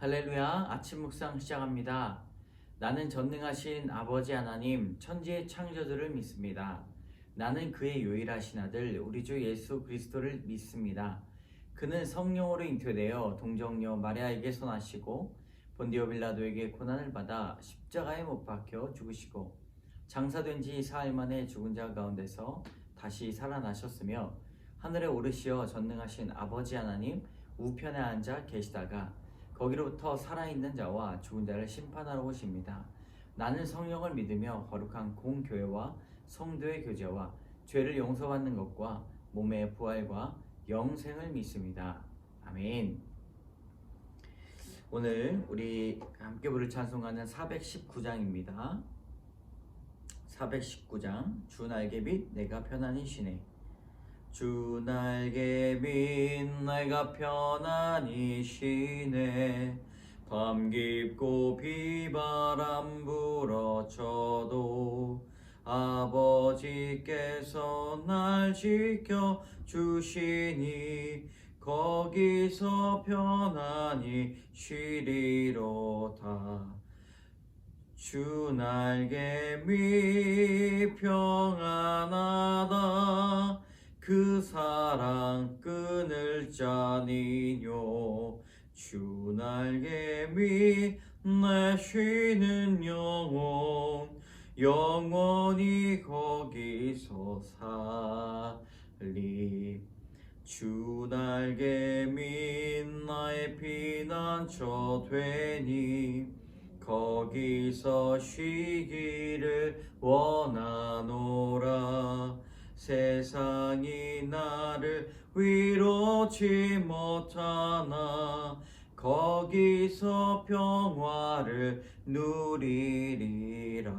할렐루야, 아침 묵상 시작합니다. 나는 전능하신 아버지 하나님, 천지의 창조주를 믿습니다. 나는 그의 유일하신 아들, 우리 주 예수 그리스도를 믿습니다. 그는 성령으로 잉태되어 동정녀 마리아에게 나시고 본디오 빌라도에게 고난을 받아 십자가에 못 박혀 죽으시고 장사된 지 사흘 만에 죽은 자 가운데서 다시 살아나셨으며 하늘에 오르시어 전능하신 아버지 하나님 우편에 앉아 계시다가 거기로부터 살아있는 자와 죽은 자를 심판하러 오십니다. 나는 성령을 믿으며 거룩한 공교회와 성도의 교제와 죄를 용서받는 것과 몸의 부활과 영생을 믿습니다. 아멘. 오늘 우리 함께 부를 찬송가는 419장입니다. 419장 주 날개빛 내가 편안히 쉬네. 주 날개빛 내가 편안히 쉬네. 밤 깊고 비바람 불어쳐도 아버지께서 날 지켜 주시니 거기서 편안히 쉬리로다. 주 날개밑 평안하다. 그 사랑 끊을 자니뇨. 주 날개밑 내 쉬는 영혼 영원히 거기서 살리. 주 날개밑 나의 피난처 되니 거기서 쉬기를 원하노라. 세상이 나를 위로치 못하나 거기서 평화를 누리리라.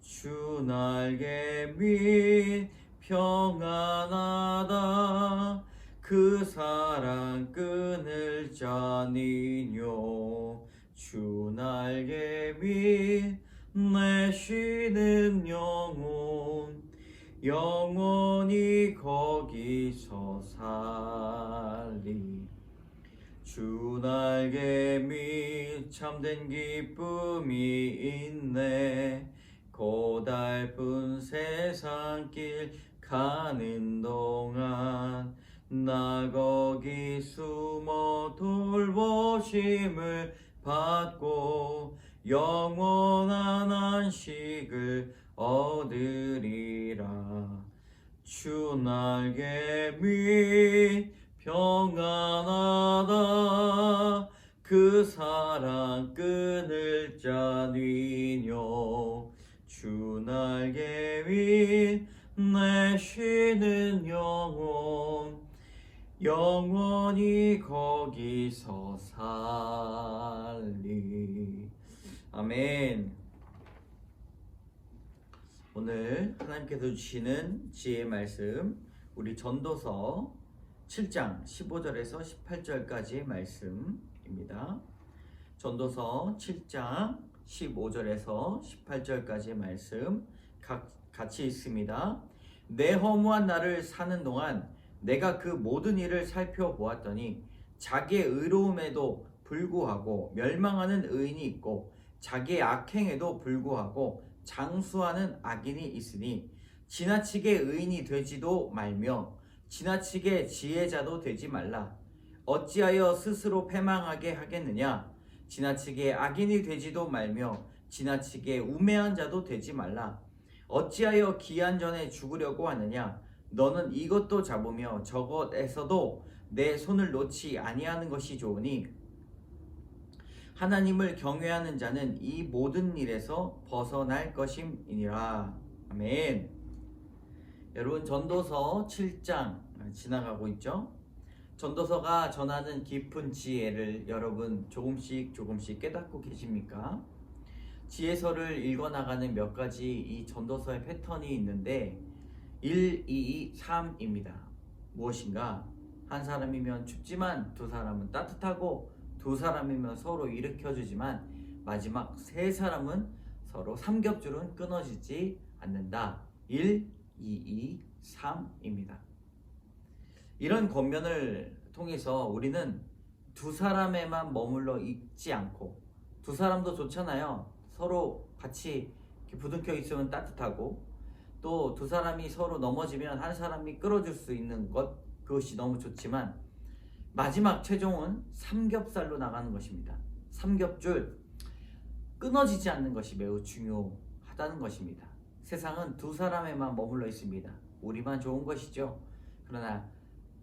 주 날개밑 평안하다. 그 사랑 끊을 자니뇨. 주 날개밑 내 쉬는 영혼 영원히 거기서 살리. 주 날개밑 참된 기쁨이 있네. 고달픈 세상길 가는 동안 나 거기 숨어 돌보심을 받고 영원한 안식을 얻으리라. 주 날개밑 평안하다. 그 사랑 끊을 자니뇨. 주 날개밑 내 쉬는 영혼 영원히 거기서 살리. 아멘. 오늘 하나님께서 주시는 지혜의 말씀, 우리 전도서 7장 15절에서 18절까지의 말씀입니다. 전도서 7장 15절에서 18절까지의 말씀 같이 있습니다. 내 허무한 날을 사는 동안 내가 그 모든 일을 살펴보았더니 자기의 의로움에도 불구하고 멸망하는 의인이 있고 자기의 악행에도 불구하고 장수하는 악인이 있으니 지나치게 의인이 되지도 말며 지나치게 지혜자도 되지 말라. 어찌하여 스스로 패망하게 하겠느냐. 지나치게 악인이 되지도 말며 지나치게 우매한 자도 되지 말라. 어찌하여 기한 전에 죽으려고 하느냐. 너는 이것도 잡으며 저것에서도 내 손을 놓지 아니하는 것이 좋으니 하나님을 경외하는 자는 이 모든 일에서 벗어날 것임이니라. 아멘. 여러분, 전도서 7장 지나가고 있죠. 전도서가 전하는 깊은 지혜를 여러분 조금씩 깨닫고 계십니까? 지혜서를 읽어나가는 몇 가지 이 전도서의 패턴이 있는데 1, 2, 3입니다. 무엇인가? 한 사람이면 춥지만 두 사람은 따뜻하고 두 사람이면 서로 일으켜주지만 마지막 세 사람은 서로 삼겹줄은 끊어지지 않는다. 1, 2, 3입니다. 이런 권면을 통해서 우리는 두 사람에만 머물러 있지 않고, 두 사람도 좋잖아요. 서로 같이 이렇게 부둥켜 있으면 따뜻하고, 또 두 사람이 서로 넘어지면 한 사람이 끌어줄 수 있는 것, 그것이 너무 좋지만 마지막 최종은 삼겹살로 나가는 것입니다. 삼겹줄, 끊어지지 않는 것이 매우 중요하다는 것입니다. 세상은 두 사람에만 머물러 있습니다. 우리만 좋은 것이죠. 그러나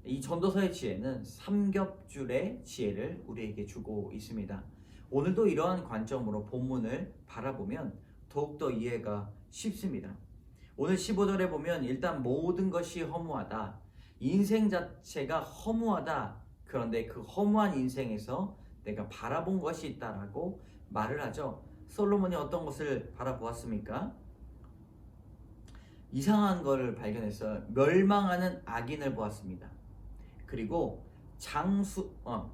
이 전도서의 지혜는 삼겹줄의 지혜를 우리에게 주고 있습니다. 오늘도 이러한 관점으로 본문을 바라보면 더욱더 이해가 쉽습니다. 오늘 15절에 보면 일단 모든 것이 허무하다. 인생 자체가 허무하다. 그런데 그 허무한 인생에서 내가 바라본 것이 있다라고 말을 하죠. 솔로몬이 어떤 것을 바라보았습니까? 이상한 것을 발견했어요. 멸망하는 악인을 보았습니다. 그리고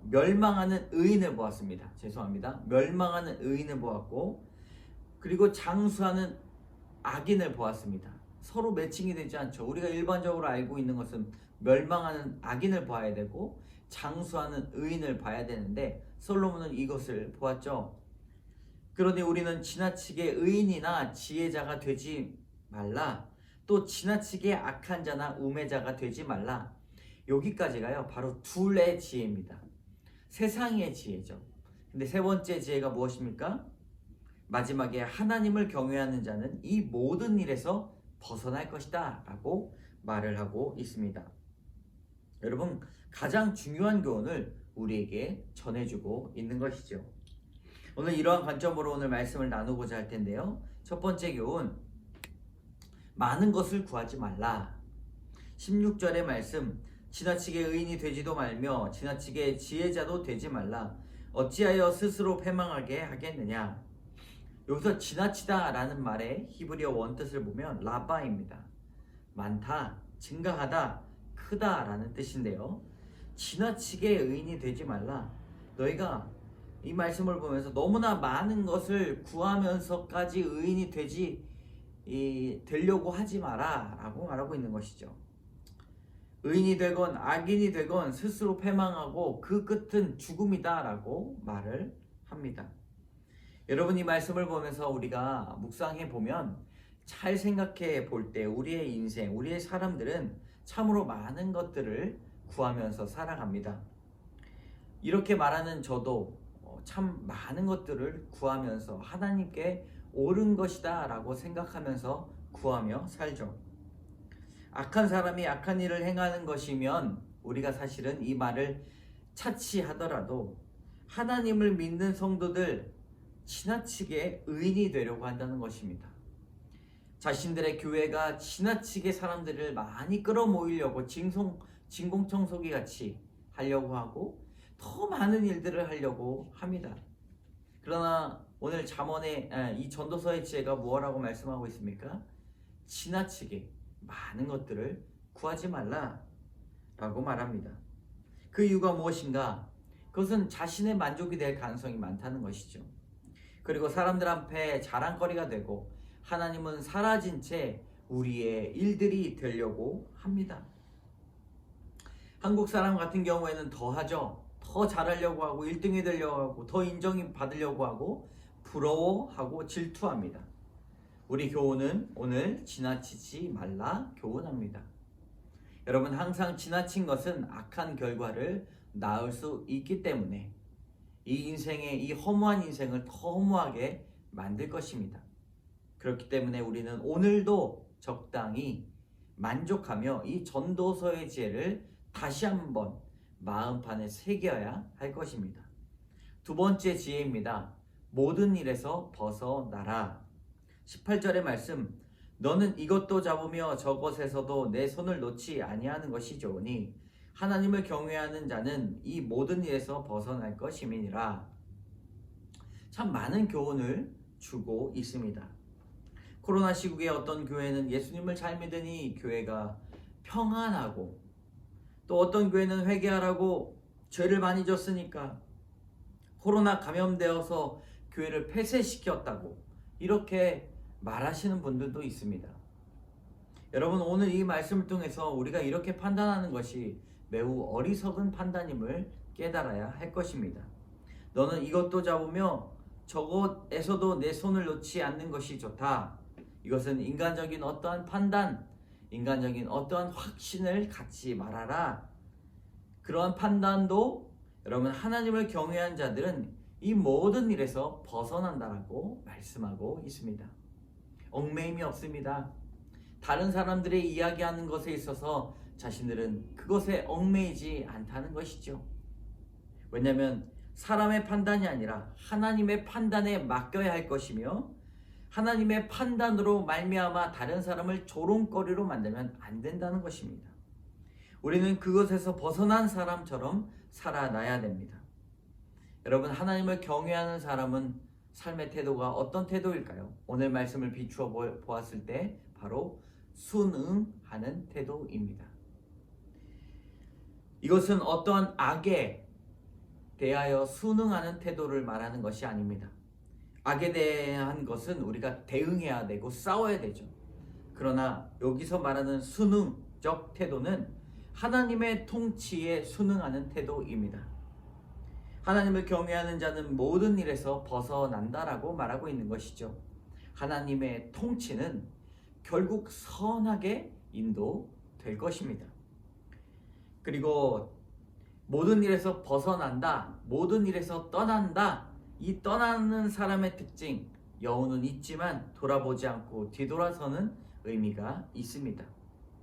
멸망하는 의인을 보았습니다. 죄송합니다. 멸망하는 의인을 보았고, 그리고 장수하는 악인을 보았습니다. 서로 매칭이 되지 않죠. 우리가 일반적으로 알고 있는 것은 멸망하는 악인을 봐야 되고 장수하는 의인을 봐야 되는데 솔로몬은 이것을 보았죠. 그러니 우리는 지나치게 의인이나 지혜자가 되지 말라. 또 지나치게 악한 자나 우매자가 되지 말라. 여기까지가요 바로 둘의 지혜입니다. 세상의 지혜죠. 근데 세 번째 지혜가 무엇입니까? 마지막에 하나님을 경외하는 자는 이 모든 일에서 벗어날 것이다 라고 말을 하고 있습니다. 여러분, 가장 중요한 교훈을 우리에게 전해주고 있는 것이죠. 오늘 이러한 관점으로 오늘 말씀을 나누고자 할 텐데요. 첫 번째 교훈, 많은 것을 구하지 말라. 16절의 말씀, 지나치게 의인이 되지도 말며 지나치게 지혜자도 되지 말라. 어찌하여 스스로 패망하게 하겠느냐. 여기서 지나치다 라는 말의 히브리어 원뜻을 보면 라바입니다. 많다, 증가하다, 크다 라는 뜻인데요. 지나치게 의인이 되지 말라. 너희가 이 말씀을 보면서 너무나 많은 것을 구하면서까지 의인이 되려고 하지 마라 라고 말하고 있는 것이죠. 의인이 되건 악인이 되건 스스로 패망하고 그 끝은 죽음이다 라고 말을 합니다. 여러분, 이 말씀을 보면서 우리가 묵상해 보면 잘 생각해 볼 때 우리의 인생, 우리의 사람들은 참으로 많은 것들을 구하면서 살아갑니다. 이렇게 말하는 저도 참 많은 것들을 구하면서 하나님께 옳은 것이다 라고 생각하면서 구하며 살죠. 악한 사람이 악한 일을 행하는 것이면 우리가 사실은 이 말을 차치하더라도 하나님을 믿는 성도들 지나치게 의인이 되려고 한다는 것입니다. 자신들의 교회가 지나치게 사람들을 많이 끌어모이려고 진공청소기 같이 하려고 하고 더 많은 일들을 하려고 합니다. 그러나 오늘 잠언의 이 전도서의 지혜가 무엇라고 말씀하고 있습니까? 지나치게 많은 것들을 구하지 말라 라고 말합니다. 그 이유가 무엇인가? 그것은 자신의 만족이 될 가능성이 많다는 것이죠. 그리고 사람들 앞에 자랑거리가 되고 하나님은 사라진 채 우리의 일들이 되려고 합니다. 한국 사람 같은 경우에는 더 하죠. 더 잘하려고 하고 1등이 되려고 하고 더 인정이 받으려고 하고 부러워하고 질투합니다. 우리 교훈은 오늘 지나치지 말라 교훈합니다. 여러분, 항상 지나친 것은 악한 결과를 낳을 수 있기 때문에 이 인생의 이 허무한 인생을 더 허무하게 만들 것입니다. 그렇기 때문에 우리는 오늘도 적당히 만족하며 이 전도서의 지혜를 다시 한번 마음판에 새겨야 할 것입니다. 두 번째 지혜입니다. 모든 일에서 벗어나라. 18절의 말씀, 너는 이것도 잡으며 저것에서도 내 손을 놓지 아니하는 것이 좋으니 하나님을 경외하는 자는 이 모든 일에서 벗어날 것임이니라. 참 많은 교훈을 주고 있습니다. 코로나 시국에 어떤 교회는 예수님을 잘 믿으니 교회가 평안하고, 또 어떤 교회는 회개하라고 죄를 많이 졌으니까 코로나 감염되어서 교회를 폐쇄시켰다고 이렇게 말하시는 분들도 있습니다. 여러분, 오늘 이 말씀을 통해서 우리가 이렇게 판단하는 것이 매우 어리석은 판단임을 깨달아야 할 것입니다. 너는 이것도 잡으며 저것에서도 내 손을 놓지 않는 것이 좋다. 이것은 인간적인 어떠한 판단, 인간적인 어떠한 확신을 갖지 말아라. 그러한 판단도 여러분 하나님을 경외한 자들은 이 모든 일에서 벗어난다라고 말씀하고 있습니다. 얽매임이 없습니다. 다른 사람들의 이야기하는 것에 있어서 자신들은 그것에 얽매이지 않다는 것이죠. 왜냐하면 사람의 판단이 아니라 하나님의 판단에 맡겨야 할 것이며 하나님의 판단으로 말미암아 다른 사람을 조롱거리로 만들면 안 된다는 것입니다. 우리는 그것에서 벗어난 사람처럼 살아나야 됩니다. 여러분, 하나님을 경외하는 사람은 삶의 태도가 어떤 태도일까요? 오늘 말씀을 비추어 보았을 때 바로 순응하는 태도입니다. 이것은 어떠한 악에 대하여 순응하는 태도를 말하는 것이 아닙니다. 악에 대한 것은 우리가 대응해야 되고 싸워야 되죠. 그러나 여기서 말하는 순응적 태도는 하나님의 통치에 순응하는 태도입니다. 하나님을 경외하는 자는 모든 일에서 벗어난다라고 말하고 있는 것이죠. 하나님의 통치는 결국 선하게 인도될 것입니다. 그리고 모든 일에서 벗어난다, 모든 일에서 떠난다. 이 떠나는 사람의 특징, 여우는 있지만 돌아보지 않고 뒤돌아서는 의미가 있습니다.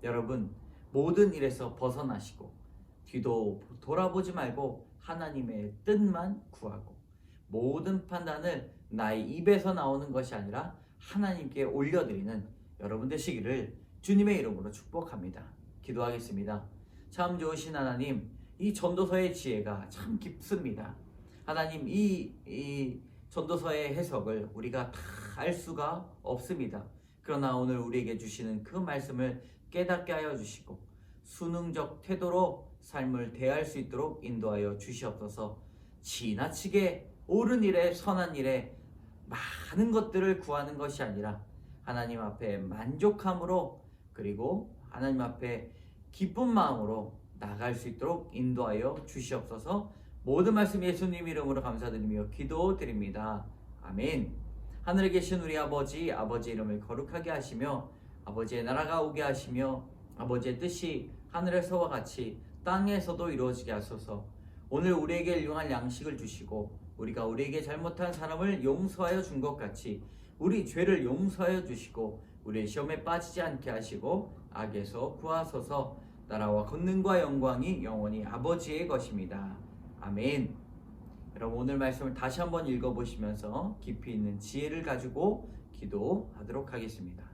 여러분, 모든 일에서 벗어나시고 뒤도 돌아보지 말고 하나님의 뜻만 구하고 모든 판단을 나의 입에서 나오는 것이 아니라 하나님께 올려드리는 여러분 되시기를 주님의 이름으로 축복합니다. 기도하겠습니다. 참 좋으신 하나님, 이 전도서의 지혜가 참 깊습니다. 하나님, 이 전도서의 해석을 우리가 다 알 수가 없습니다. 그러나 오늘 우리에게 주시는 그 말씀을 깨닫게 하여 주시고 순응적 태도로 삶을 대할 수 있도록 인도하여 주시옵소서. 지나치게 옳은 일에 선한 일에 많은 것들을 구하는 것이 아니라 하나님 앞에 만족함으로 그리고 하나님 앞에 기쁜 마음으로 나갈 수 있도록 인도하여 주시옵소서. 모든 말씀 예수님 이름으로 감사드리며 기도드립니다. 아멘. 하늘에 계신 우리 아버지, 아버지의 이름을 거룩하게 하시며 아버지의 나라가 오게 하시며 아버지의 뜻이 하늘에서와 같이 땅에서도 이루어지게 하소서. 오늘 우리에게 일용할 양식을 주시고 우리가 우리에게 잘못한 사람을 용서하여 준 것 같이 우리 죄를 용서하여 주시고 우리의 시험에 빠지지 않게 하시고 악에서 구하소서. 나라와 권능과 영광이 영원히 아버지의 것입니다. 아멘. 여러분, 오늘 말씀을 다시 한번 읽어보시면서 깊이 있는 지혜를 가지고 기도하도록 하겠습니다.